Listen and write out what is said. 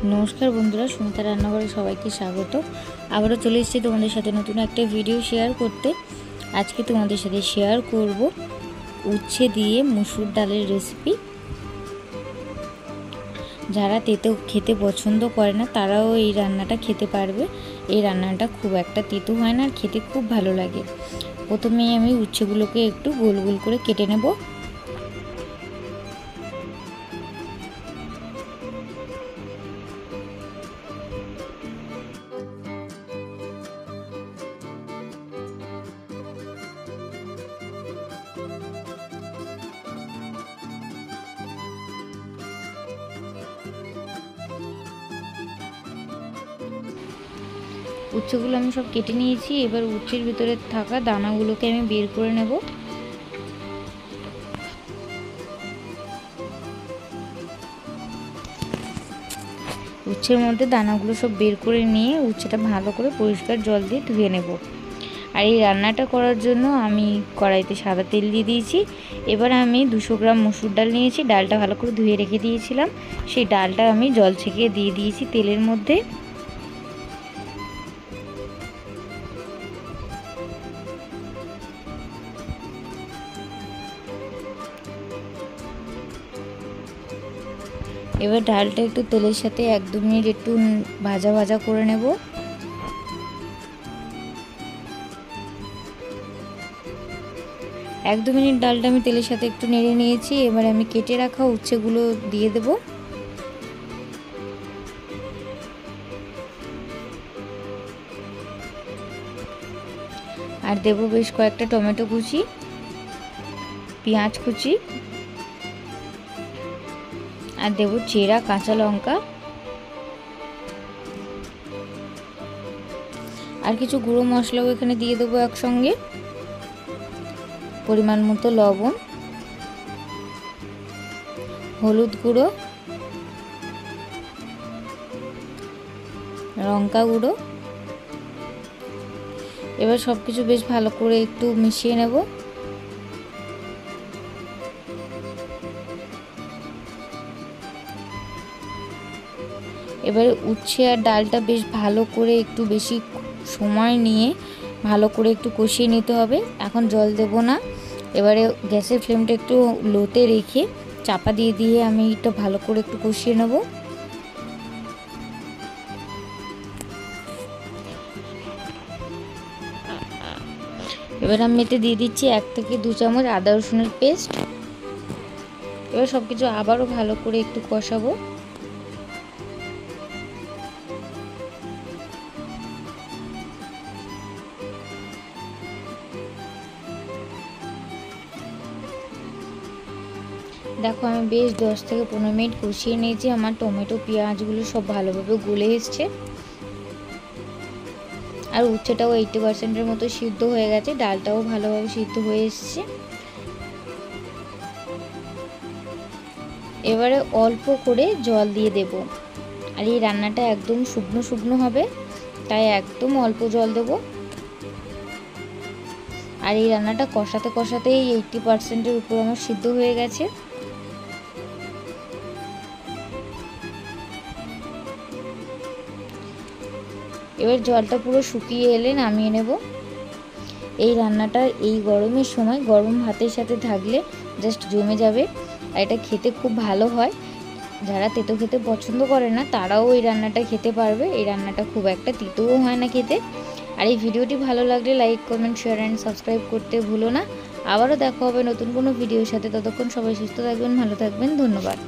नमस्कार बंधुरा सुमिता रान्नाघरे सबाइके स्वागत। आबारो चले एसेछि तोमादेर साथे नतुन एकटा भिडियो शेयर करते। आज के तोमादेर साथे शेयर करब उচ্ছে दिए मसुर डालेर रेसिपि। যারা তেতো খেতে পছন্দ করে না তারাও এই রান্নাটা খেতে পারবে। এই রান্নাটা খুব একটা তেতো হয় না আর খেতে খুব ভালো লাগে। প্রথমেই আমি উচ্ছেগুলোকে একটু গোল গোল করে কেটে নেব। উচ্ছেগুলো আমি সব কেটে নিয়েছি। এবার উচ্ছের ভিতরে থাকা দানাগুলোকে আমি বের করে নেব। উচ্ছের মধ্যে দানাগুলো সব বের করে নিয়ে উচ্ছেটা ভালো করে পরিষ্কার জল দিয়ে ধুয়ে নেব। আর এই রান্নাটা করার জন্য আমি কড়াইতে সাদা তেল দিয়ে দিয়েছি। এবার আমি 200 গ্রাম মসুর ডাল নিয়েছি। ডালটা ভালো করে ধুয়ে রেখে দিয়েছিলাম। সেই ডালটা আমি জল ছেঁকে দিয়ে দিয়েছি তেলের মধ্যে। এবার ডালটা একটু তেলের সাথে 1-2 মিনিট একটু ভাজা ভাজা করে নেব। এক দু মিনিট ডালটা আমি তেলের সাথে একটু নেড়ে নিয়েছি। এবার আমি কেটে রাখা উচ্ছেগুলো দিয়ে দেব। আর দেব বেশ কয়েকটা টমেটো কুচি, পেঁয়াজ কুচি, আর দেব চেরা কাঁচা লঙ্কা, আর কিছু গুঁড়ো মশলাও এখানে দিয়ে দেবো একসঙ্গে। পরিমাণ মতো লবণ, হলুদ গুঁড়ো, লঙ্কা গুঁড়ো। এবার সবকিছু বেশ ভালো করে একটু মিশিয়ে নেব। এবারে উচ্ছে আর ডালটা বেশ ভালো করে একটু বেশি সময় নিয়ে ভালো করে একটু কষিয়ে নিতে হবে। এখন জল দেব না। এবারে গ্যাসের ফ্লেমটা একটু লোতে রেখে চাপা দিয়ে দিয়ে আমি এটা ভালো করে একটু কষিয়ে নেব। এবার আমি এতে দিয়ে দিচ্ছি 1 থেকে 2 চামচ আদা রসুনের পেস্ট। এবার সবকিছু আবারও ভালো করে একটু কষাবো। দেখো আমি বেশ 10 থেকে 15 মিনিট কষিয়ে নিয়েছি। আমার টমেটো পেঁয়াজগুলো সব ভালোভাবে গলে এসছে আর উচ্ছেটাও 80% মতো সিদ্ধ হয়ে গেছে। ডালটাও ভালোভাবে সিদ্ধ হয়ে এসছে। এবারে অল্প করে জল দিয়ে দেব। আর এই রান্নাটা একদম শুকনো শুকনো হবে, তাই একদম অল্প জল দেব। আর এই রান্নাটা কষাতে কষাতেই 80%-এর উপর আমার সিদ্ধ হয়ে গেছে। এবার জলটা পুরো শুকিয়ে এলে নামিয়ে নেব। এই রান্নাটা এই গরমের সময় গরম ভাতের সাথে থাকলে জাস্ট জমে যাবে। আর এটা খেতে খুব ভালো হয়। যারা তেতো খেতে পছন্দ করে না তারাও এই রান্নাটা খেতে পারবে। এই রান্নাটা খুব একটা তিতোও হয় না খেতে। আর এই ভিডিওটি ভালো লাগলে like, comment, share and subscribe করতে ভুলো না। আবারও দেখা হবে নতুন কোনো ভিডিওর সাথে। ততক্ষণ সবাই সুস্থ থাকবেন, ভালো থাকবেন। ধন্যবাদ।